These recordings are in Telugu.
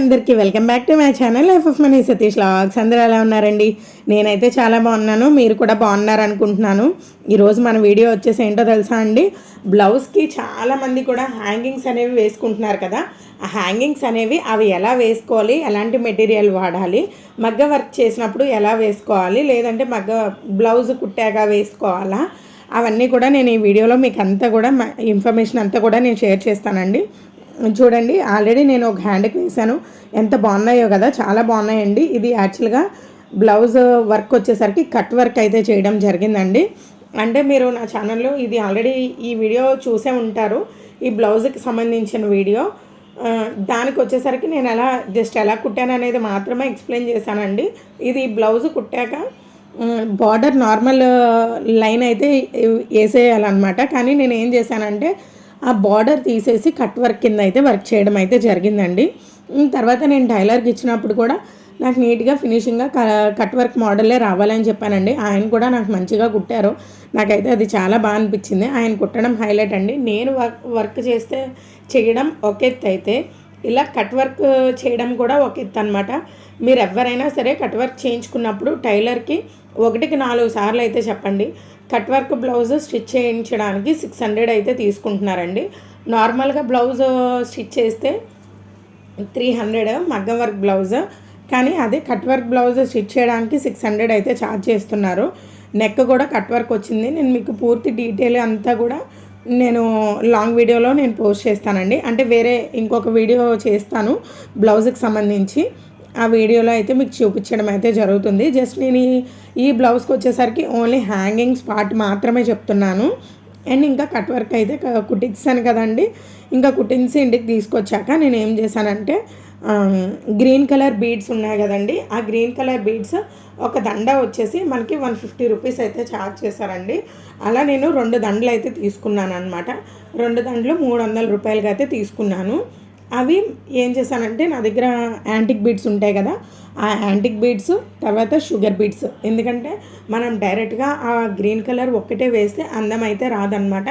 అందరికీ welcome back to my channel life of money Satish logs. అందరూ ఎలా ఉన్నారండి? నేనైతే చాలా బాగున్నాను, మీరు కూడా బాగున్నారు అనుకుంటున్నాను. ఈరోజు మన వీడియో వచ్చేసి ఏంటో తెలుసా అండి, బ్లౌజ్కి చాలామంది కూడా హ్యాంగింగ్స్ అనేవి వేసుకుంటున్నారు కదా. ఆ హ్యాంగింగ్స్ అనేవి అవి ఎలా వేసుకోవాలి, ఎలాంటి మెటీరియల్ వాడాలి, మగ్గ వర్క్ చేసినప్పుడు ఎలా వేసుకోవాలి, లేదంటే మగ్గ బ్లౌజ్ కుట్టాక వేసుకోవాలా, అవన్నీ కూడా నేను ఈ వీడియోలో మీకు అంతా కూడా ఇన్ఫర్మేషన్ అంతా కూడా నేను షేర్ చేస్తానండి. చూడండి, ఆల్రెడీ నేను ఒక హ్యాండ్కి వేసాను, ఎంత బాగున్నాయో కదా, చాలా బాగున్నాయండి. ఇది యాక్చువల్గా బ్లౌజ్ వర్క్ వచ్చేసరికి కట్ వర్క్ అయితే చేయడం జరిగిందండి. అంటే మీరు నా ఛానల్లో ఇది ఆల్రెడీ ఈ వీడియో చూసే ఉంటారు, ఈ బ్లౌజ్కి సంబంధించిన వీడియో. దానికి వచ్చేసరికి నేను ఎలా కుట్టాను అనేది మాత్రమే ఎక్స్ప్లెయిన్ చేశానండి. ఇది బ్లౌజ్ కుట్టాక బార్డర్ నార్మల్ లైన్ అయితే వేసేయాలన్నమాట. కానీ నేను ఏం చేశానంటే ఆ బార్డర్ తీసేసి కట్ వర్క్ కింద అయితే వర్క్ చేయడం అయితే జరిగిందండి. తర్వాత నేను టైలర్కి ఇచ్చినప్పుడు కూడా నాకు నీట్గా ఫినిషింగ్గా కట్ వర్క్ మోడల్లే రావాలని చెప్పానండి. ఆయన కూడా నాకు మంచిగా కుట్టారు, నాకైతే అది చాలా బాగా అనిపించింది. ఆయన కుట్టడం హైలైట్ అండి. నేను వర్క్ చేయడం ఒక ఎత్తు అయితే, ఇలా కట్ వర్క్ చేయడం కూడా ఒక ఎత్తు అనమాట. మీరు ఎవరైనా సరే కట్ వర్క్ చేయించుకున్నప్పుడు టైలర్కి 1కి 4 సార్లు అయితే చెప్పండి. కట్ వర్క్ బ్లౌజ్ స్టిచ్ చేయించడానికి 600 అయితే తీసుకుంటున్నారండి. నార్మల్గా బ్లౌజ్ స్టిచ్ చేస్తే 300 మగ్గం వర్క్ బ్లౌజ్, కానీ అదే కట్ వర్క్ బ్లౌజ్ స్టిచ్ చేయడానికి 600 అయితే ఛార్జ్ చేస్తున్నారు. నెక్ కూడా కట్ వర్క్ వచ్చింది. నేను మీకు పూర్తి డీటెయిల్ అంతా కూడా నేను లాంగ్ వీడియోలో నేను పోస్ట్ చేస్తానండి. అంటే వేరే ఇంకొక వీడియో చేస్తాను బ్లౌజ్కి సంబంధించి, ఆ వీడియోలో అయితే మీకు చూపించడం అయితే జరుగుతుంది. జస్ట్ నేను ఈ బ్లౌజ్కి వచ్చేసరికి ఓన్లీ హ్యాంగింగ్స్ పార్ట్ మాత్రమే చెప్తున్నాను. అండ్ ఇంకా కట్ వర్క్ అయితే కుట్టించాను కదండి. ఇంకా కుట్టించి ఇంటికి తీసుకొచ్చాక నేను ఏం చేశానంటే, గ్రీన్ కలర్ బీడ్స్ ఉన్నాయి కదండి, ఆ గ్రీన్ కలర్ బీడ్స్ ఒక దండ వచ్చేసి మనకి 150 రూపీస్ అయితే ఛార్జ్ చేశారండి. అలా నేను 2 దండలు అయితే తీసుకున్నాను అనమాట. 2 దండలు 300 రూపాయలకి అయితే తీసుకున్నాను. అవి ఏం చేశానంటే, నా దగ్గర యాంటిక్ బీడ్స్ ఉంటాయి కదా, ఆ యాంటిక్ బీడ్స్ తర్వాత షుగర్ బీడ్స్, ఎందుకంటే మనం డైరెక్ట్గా ఆ గ్రీన్ కలర్ ఒక్కటే వేస్తే అందం అయితే రాదనమాట.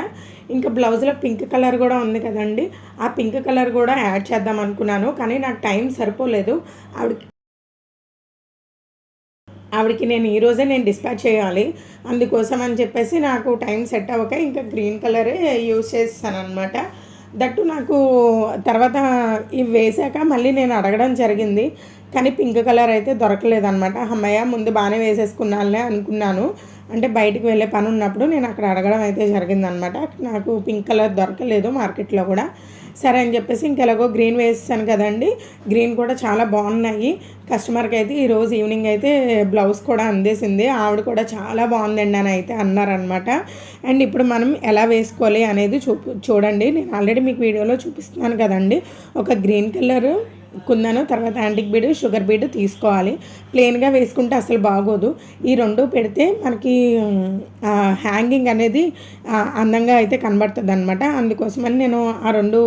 ఇంకా బ్లౌజ్లో పింక్ కలర్ కూడా ఉంది కదండి, ఆ పింక్ కలర్ కూడా యాడ్ చేద్దాం అనుకున్నాను, కానీ నాకు టైం సరిపోలేదు. ఆవిడకి నేను ఈరోజే డిస్పాచ్ చేయాలి, అందుకోసం అని చెప్పేసి నాకు టైం సెట్ అవ్వక ఇంకా గ్రీన్ కలరే యూజ్ చేస్తాను అనమాట. దట్టు నాకు తర్వాత ఇవి వేసాక మళ్ళీ నేను అడగడం జరిగింది, కానీ పింక్ కలర్ అయితే దొరకలేదనమాట. అమ్మయ్య, ముందు బాగానే వేసేసుకున్నానులే అనుకున్నాను. అంటే బయటికి వెళ్ళే పని ఉన్నప్పుడు నేను అక్కడ అడగడం అయితే జరిగిందనమాట. నాకు పింక్ కలర్ దొరకలేదు మార్కెట్లో కూడా. సరే అని చెప్పేసి ఇంకెలాగో గ్రీన్ వేసాను కదండి, గ్రీన్ కూడా చాలా బాగున్నాయి. కస్టమర్కి అయితే ఈరోజు ఈవినింగ్ అయితే బ్లౌజ్ కూడా అందేసింది. ఆవిడ కూడా చాలా బాగుందండి అని అయితే అన్నారనమాట. అండ్ ఇప్పుడు మనం ఎలా వేసుకోవాలి అనేది చూడండి. నేను ఆల్రెడీ మీకు వీడియోలో చూపిస్తున్నాను కదండి. ఒక గ్రీన్ కలర్ కుందను, తర్వాత యాంటిక్ బీడ్, షుగర్ బీడ్ తీసుకోవాలి. ప్లెయిన్గా వేసుకుంటే అసలు బాగోదు. ఈ 2 పెడితే మనకి హ్యాంగింగ్ అనేది అందంగా అయితే కనబడుతుంది అనమాట. అందుకోసమని నేను ఆ 2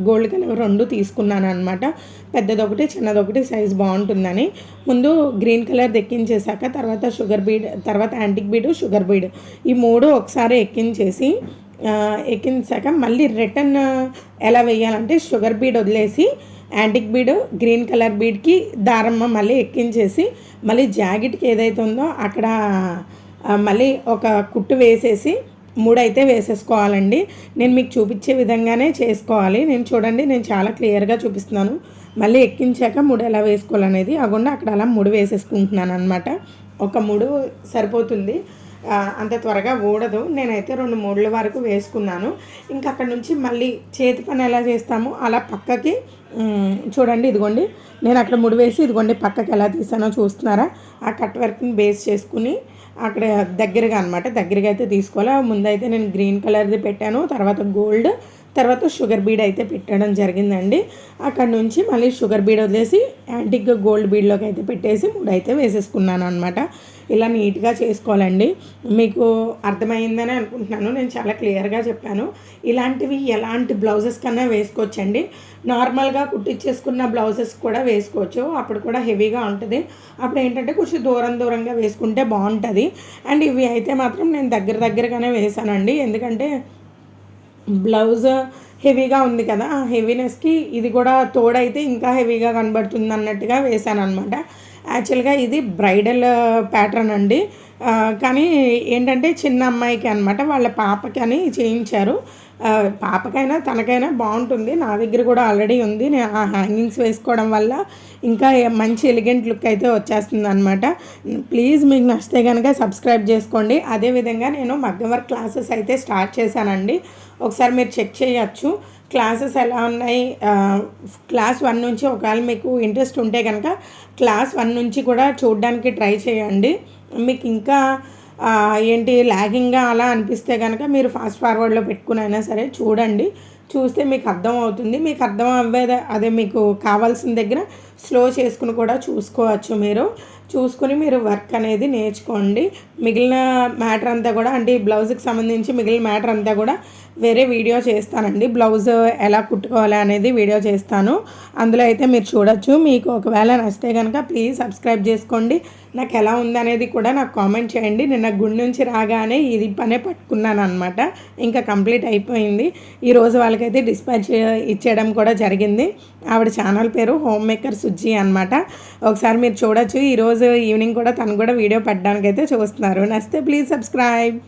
గోల్డ్ కలర్ 2 తీసుకున్నాను అనమాట. పెద్దదొకటి చిన్నదొకటి సైజ్ బాగుంటుందని. ముందు గ్రీన్ కలర్ ఎక్కించేసాక తర్వాత షుగర్ బీడ్, తర్వాత యాంటిక్ బీడ్, షుగర్ బీడ్, ఈ 3 ఒకసారి ఎక్కించాక మళ్ళీ రిటర్న్ ఎలా వేయాలంటే, షుగర్ బీడ్ వదిలేసి యాంటిక్ బీడ్ గ్రీన్ కలర్ బీడ్కి దారమ్మ మళ్ళీ ఎక్కించేసి, మళ్ళీ జాకెట్కి ఏదైతే ఉందో అక్కడ మళ్ళీ ఒక కుట్టు వేసేసి 3 అయితే వేసేసుకోవాలండి. నేను మీకు చూపించే విధంగానే చేసుకోవాలి. చూడండి, నేను చాలా క్లియర్గా చూపిస్తున్నాను. మళ్ళీ ఎక్కించాక 3 ఎలా వేసుకోవాలనేది అగొండా అక్కడ అలా 3 వేసేసుకుంటున్నాను అనమాట. ఒక 3 సరిపోతుంది, అంత త్వరగా ఊడదు. నేనైతే 2 3 వరకు వేసుకున్నాను. ఇంకా అక్కడ నుంచి మళ్ళీ చేతి పని ఎలా చేస్తామో అలా పక్కకి చూడండి, ఇదిగోండి నేను అక్కడ 3 వేసి ఇదిగోండి పక్కకి ఎలా తీసానో చూస్తున్నారా. ఆ కట్ వర్క్ని బేస్ చేసుకుని అక్కడ దగ్గరగా అయితే తీసుకోవాలి. ముందైతే నేను గ్రీన్ కలర్ది పెట్టాను, తర్వాత గోల్డ్, తర్వాత షుగర్ బీడ్ అయితే పెట్టడం జరిగిందండి. అక్కడ నుంచి మళ్ళీ షుగర్ బీడ్ వదిలేసి యాంటిక్ గోల్డ్ బీడ్లోకి అయితే పెట్టేసి 3 అయితే వేసేసుకున్నాను అనమాట. ఇలా నీట్గా చేసుకోవాలండి. మీకు అర్థమైందని అనుకుంటున్నాను, నేను చాలా క్లియర్గా చెప్పాను. ఇలాంటివి ఎలాంటి బ్లౌజెస్ కన్నా వేసుకోవచ్చండి. నార్మల్గా కుట్టించేసుకున్న బ్లౌజెస్ కూడా వేసుకోవచ్చు, అప్పుడు కూడా హెవీగా ఉంటుంది. అప్పుడు ఏంటంటే కొంచెం దూరంగా వేసుకుంటే బాగుంటుంది. అండ్ ఇవి అయితే మాత్రం నేను దగ్గరగానే వేసానండి, ఎందుకంటే బ్లౌజ్ హెవీగా ఉంది కదా, ఆ హెవీనెస్కి ఇది కూడా తోడైతే ఇంకా హెవీగా కనబడుతుంది అన్నట్టుగా వేసాను అనమాట. యాక్చువల్గా ఇది బ్రైడల్ ప్యాటర్న్ అండి. కానీ ఏంటంటే చిన్న అమ్మాయికి అనమాట, వాళ్ళ పాపకి అని చేయించారు. పాపకైనా తనకైనా బాగుంటుంది. నా దగ్గర కూడా ఆల్రెడీ ఉంది. నేను ఆ హ్యాంగింగ్స్ వేసుకోవడం వల్ల ఇంకా మంచి ఎలిగెంట్ లుక్ అయితే వచ్చేస్తుంది అనమాట. ప్లీజ్ మీకు నచ్చితే కనుక సబ్స్క్రైబ్ చేసుకోండి. అదేవిధంగా నేను మగ్గం వర్క్ క్లాసెస్ అయితే స్టార్ట్ చేశానండి. ఒకసారి మీరు చెక్ చేయొచ్చు క్లాసెస్ ఎలా ఉన్నాయి. క్లాస్ 1 నుంచి ఒకవేళ మీకు ఇంట్రెస్ట్ ఉంటే కనుక క్లాస్ 1 నుంచి కూడా చూడడానికి ట్రై చేయండి. మీకు ఇంకా ఏంటి లాగింగ్గా అలా అనిపిస్తే కనుక మీరు ఫాస్ట్ ఫార్వర్డ్లో పెట్టుకుని అయినా సరే చూడండి. చూస్తే మీకు అర్థం అవుతుంది. మీకు అర్థం అవ్వేది అదే మీకు కావాల్సిన దగ్గర స్లో చేసుకుని కూడా చూసుకోవచ్చు. చూసుకుని మీరు వర్క్ అనేది నేర్చుకోండి. మిగిలిన మ్యాటర్ అంతా కూడా అంటే ఈ బ్లౌజ్కి సంబంధించి మిగిలిన మ్యాటర్ అంతా కూడా వేరే వీడియో చేస్తానండి. బ్లౌజ్ ఎలా కుట్టుకోవాలి అనేది వీడియో చేస్తాను. అందులో అయితే మీరు చూడొచ్చు. మీకు ఒకవేళ నచ్చితే కనుక ప్లీజ్ సబ్స్క్రైబ్ చేసుకోండి. నాకు ఎలా ఉందనేది కూడా నాకు కామెంట్ చేయండి. నిన్న గుడి నుంచి రాగానే ఇది పనే పట్టుకున్నాను అనమాట. ఇంకా కంప్లీట్ అయిపోయింది. ఈరోజు వాళ్ళకైతే డిస్పాచ్ ఇచ్చేయడం కూడా జరిగింది. ఆవిడ ఛానల్ పేరు హోమ్ మేకర్ సుజ్జి అనమాట. ఒకసారి మీరు చూడొచ్చు. ఈరోజు ఈవినింగ్ కూడా తను కూడా వీడియో పెట్టడానికైతే చూస్తున్నారు. నచ్చితే ప్లీజ్ సబ్స్క్రైబ్.